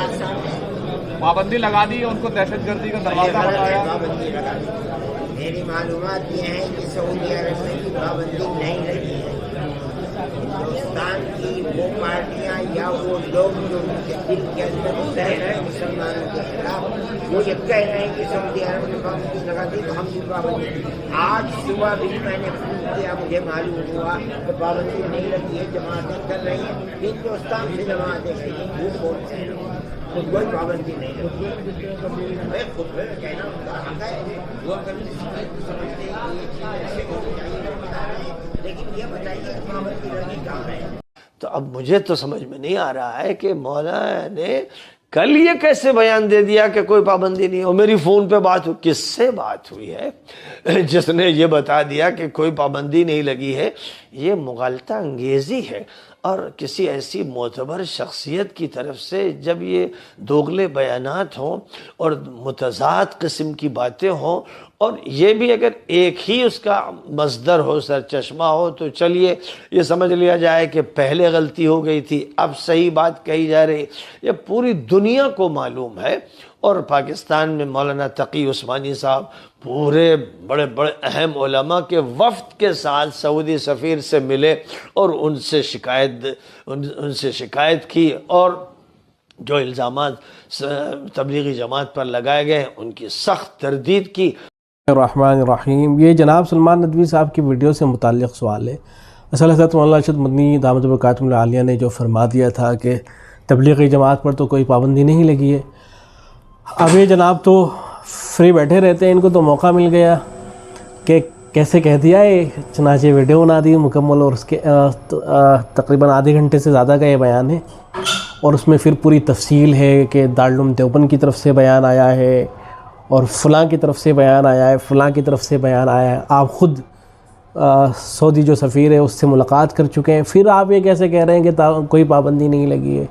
आसान है। पाबंदी लगा दी, उनको दहशतगर्दी का दरवाजा बताया। पाबंदी लगा दी। मेरी मालूमात ये है कि सऊदी अरब में भी पाबंदी नहीं लगी है। हिंदुस्तान की वो पार्टियां या वो लोग जो उनके दिल के अंदर रह रहे हैं मुसलमानों के खिलाफ, वो ये कह रहे हैं कि सऊदी अरब ने पाबंदी लगा दी तो हम भी पाबंदी। आज सुबह भी मैंने फोन किया, मुझे मालूम हुआ कि पाबंदी नहीं लगी है, जमातें कर रही हैं। हिंदुस्तान से जमातें गई, झूठ बोलते हैं, खुद कोई पाबंदी नहीं लगी। मैं खुद कहना उनका हक है, वो अगर समझते हैं कि ये चीज़ ऐसे होनी चाहिए तो बता रहे हैं, लेकिन ये बताइए कि पाबंदी लगी कहाँ है। तो अब मुझे तो समझ में नहीं आ रहा है कि मौलाना ने कल ये कैसे बयान दे दिया कि कोई पाबंदी नहीं। और मेरी फ़ोन पे बात हुई, किससे बात हुई है जिसने ये बता दिया कि कोई पाबंदी नहीं लगी है? ये मुग़ालता अंगेज़ी है। और किसी ऐसी मोतबर शख्सियत की तरफ से जब ये दोगले बयानात हों और मुतज़ाद किस्म की बातें हों, और ये भी अगर एक ही उसका मस्दर हो, सरचश्मा हो, तो चलिए ये समझ लिया जाए कि पहले गलती हो गई थी, अब सही बात कही जा रही। ये पूरी दुनिया को मालूम है। और पाकिस्तान में मौलाना तकी उस्मानी साहब पूरे बड़े बड़े अहम उलमा के वफ़द के साथ सऊदी सफ़ीर से मिले और उनसे शिकायत की, और जो इल्ज़ामात तबलीगी जमात पर लगाए गए उनकी सख्त तरदीद की। रहमान रहीम। ये जनाब सलमान नदवी साहब की वीडियो से मुताल्लिक़ सवाल है। असल हज़रत मौलाना अरशद मदनी दामत बरकातुहुल आलिया ने जो फरमा दिया था कि तबलीगी जमात पर तो कोई पाबंदी नहीं लगी है, अब ये जनाब तो फ्री बैठे रहते हैं, इनको तो मौका मिल गया कि कैसे कह दिया है। चनाचे वीडियो बना दी मुकम्मल, और उसके तकरीबन आधे घंटे से ज़्यादा का ये बयान है, और उसमें फिर पूरी तफसील है कि दारुल उलूम देवबंद की तरफ से बयान आया है, और फ़लाँ की तरफ से बयान आया है, फ़लाँ की तरफ से बयान आया है। आप ख़ुद सऊदी जो सफ़ीर है उससे मुलाकात कर चुके हैं, फिर आप ये कैसे कह रहे हैं कि कोई पाबंदी नहीं लगी है?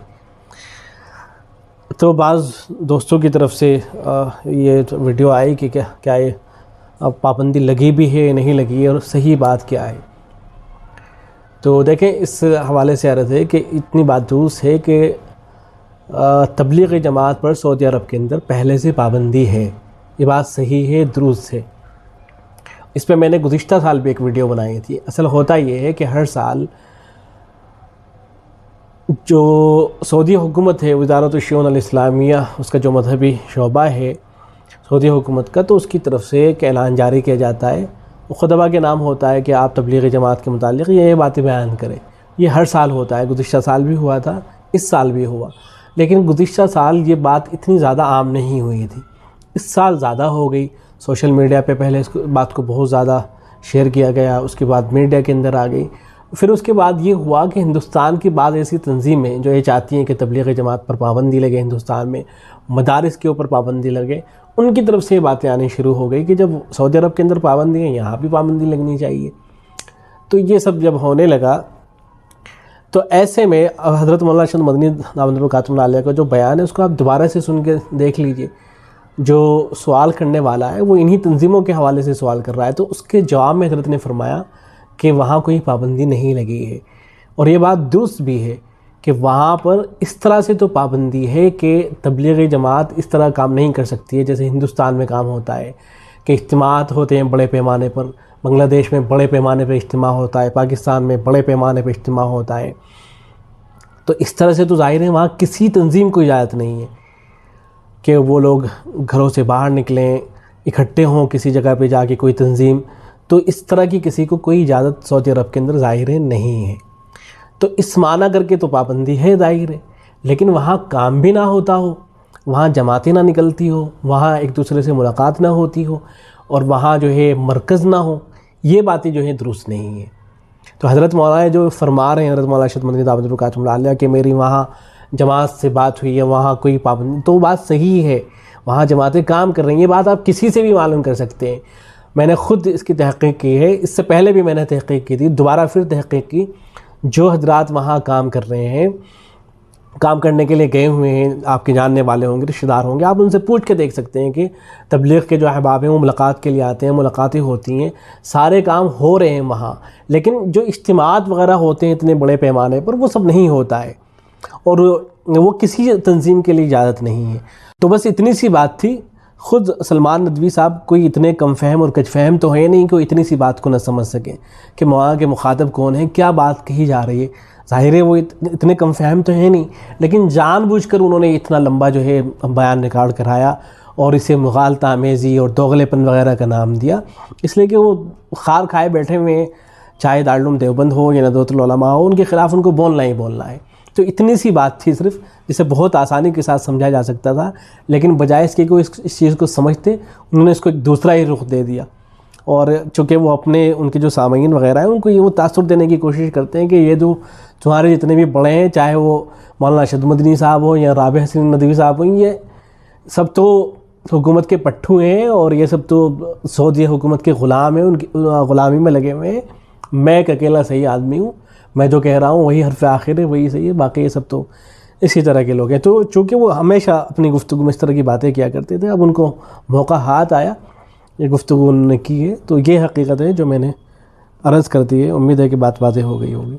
तो बाज़ दोस्तों की तरफ से ये वीडियो आई कि क्या ये पाबंदी लगी भी है नहीं लगी है, और सही बात क्या है। तो देखें, इस हवाले से अर्ज़ है कि इतनी बातूस है कि तबलीगी जमात पर सऊदी अरब के अंदर पहले से पाबंदी है। ये बात सही है, दुरुस्त है। इस पर मैंने गुज़िश्ता साल भी एक वीडियो बनाई थी। असल होता ये है कि हर साल जो सऊदी हुकूमत है, वज़ारत उश-शऊन अल-इस्लामिया, उसका जो मजहबी शोबा है सऊदी हुकूमत का, तो उसकी तरफ से एक ऐलान जारी किया जाता है। वो खुतबा के नाम होता है कि आप तबलीगी जमात के मुतालिक ये बातें बयान करें। ये हर साल होता है, गुज़िश्ता साल भी हुआ था, इस साल भी हुआ। लेकिन गुज़िश्ता साल ये बात इतनी ज़्यादा आम नहीं हुई थी, इस साल ज़्यादा हो गई। सोशल मीडिया पे पहले इस बात को बहुत ज़्यादा शेयर किया गया, उसके बाद मीडिया के अंदर आ गई। फिर उसके बाद ये हुआ कि हिंदुस्तान की बाद ऐसी तंजीमें जो ये चाहती हैं कि तबलीगी जमात पर पाबंदी लगे, हिंदुस्तान में मदारिस के ऊपर पाबंदी लगे, उनकी तरफ से ये बातें आनी शुरू हो गई कि जब सऊदी अरब के अंदर पाबंदी है, यहाँ भी पाबंदी लगनी चाहिए। तो ये सब जब होने लगा, तो ऐसे में हज़रत मौलाना अरशद मदनी दामत बरकातुहुल आलिया का जो बयान है उसको आप दोबारा से सुन के देख लीजिए। जो सवाल करने वाला है वो इन्हीं तंजीमों के हवाले से सवाल कर रहा है, तो उसके जवाब में हज़रत ने फरमाया कि वहाँ कोई पाबंदी नहीं लगी है। और ये बात दुरुस्त भी है कि वहाँ पर इस तरह से तो पाबंदी है कि तबलीगी जमात इस तरह काम नहीं कर सकती है जैसे हिंदुस्तान में काम होता है कि इज्तिमात होते हैं बड़े पैमाने पर। बांग्लादेश में बड़े पैमाने पर इज्तिमा होता है, पाकिस्तान में बड़े पैमाने पर इज्तिमा होता है। तो इस तरह से तो ज़ाहिर है वहाँ किसी तंजीम को इजाज़त नहीं है कि वो लोग घरों से बाहर निकलें, इकट्ठे हों किसी जगह पे जाके कोई तंजीम। तो इस तरह की किसी को कोई इजाज़त सऊदी अरब के अंदर ज़ाहिर है नहीं है। तो इस माना करके तो पाबंदी है ज़ाहिर है, लेकिन वहाँ काम भी ना होता हो, वहाँ जमातें ना निकलती हो, वहाँ एक दूसरे से मुलाकात ना होती हो, और वहाँ जो है मरकज़ ना हो, ये बातें जो हैं दुरुस्त नहीं है। तो हज़रत मौलाना जो फरमा रहे हैं, हज़रत मौलाना अरशद मदनी दामत बरकातुहुल आलिया कि मेरी वहाँ जमात से बात हुई है, वहाँ कोई पाबंदी, तो बात सही है, वहाँ जमातें काम कर रही हैं। ये बात आप किसी से भी मालूम कर सकते हैं। मैंने ख़ुद इसकी तहक़ीक़ की है, इससे पहले भी मैंने तहक़ीक़ की थी, दोबारा फिर तहक़ीक़ की। जो हजरात वहाँ काम कर रहे हैं, काम करने के लिए गए हुए हैं, आपके जानने वाले होंगे, रिश्तेदार होंगे, आप उनसे पूछ के देख सकते हैं कि तबलीग के जो अहबाब हैं वो मुलाकात के लिए आते हैं, मुलाकातें होती हैं, सारे काम हो रहे हैं वहाँ। लेकिन जो इज्तिमात वगैरह होते हैं इतने बड़े पैमाने पर, वो सब नहीं होता है। اور وہ کسی تنظیم کے لیے اجازت نہیں ہے. تو بس اتنی سی بات تھی. خود سلمان ندوی صاحب کوئی اتنے کم فہم اور کج فہم تو ہیں نہیں کہ وہ اتنی سی بات کو نہ سمجھ سکیں کہ وہاں کے مخاطب کون ہیں, کیا بات کہی جا رہی ہے. ظاہر ہے وہ اتنے کم فہم تو ہیں نہیں, لیکن جان بوجھ کر انہوں نے اتنا لمبا جو ہے بیان ریکارڈ کرایا اور اسے مغالطہ آمیزی اور دوغلے پن وغیرہ کا نام دیا, اس لیے کہ وہ خار کھائے بیٹھے ہوئے ہیں, چاہے دارالعلوم دیوبند ہو یا ندوۃ العلماء ہو, ان کے خلاف ان کو بولنا ہی بولنا ہے. تو اتنی سی بات تھی صرف, جسے بہت آسانی کے ساتھ سمجھا جا سکتا تھا, لیکن بجائے اس کے کہ وہ اس چیز کو سمجھتے, انہوں نے اس کو ایک دوسرا ہی رخ دے دیا. اور چونکہ وہ اپنے ان کے جو سامعین وغیرہ ہیں ان کو یہ وہ تاثر دینے کی کوشش کرتے ہیں کہ یہ جو تمہارے جتنے بھی بڑے ہیں, چاہے وہ مولانا ارشد مدنی صاحب ہوں یا رابع حسین ندوی صاحب ہوں, یہ سب تو حکومت کے پٹھو ہیں اور یہ سب تو سعودی حکومت کے غلام ہیں, ان کی غلامی میں لگے ہوئے ہیں. میں ایک اکیلا صحیح آدمی ہوں, میں جو کہہ رہا ہوں وہی حرف آخر ہے, وہی صحیح ہے, باقی یہ سب تو اسی طرح کے لوگ ہیں. تو چونکہ وہ ہمیشہ اپنی گفتگو میں اس طرح کی باتیں کیا کرتے تھے, اب ان کو موقع ہاتھ آیا, یہ گفتگو انہوں نے کی ہے. تو یہ حقیقت ہے جو میں نے عرض کر دی ہے. امید ہے کہ بات واضح ہو گئی ہوگی.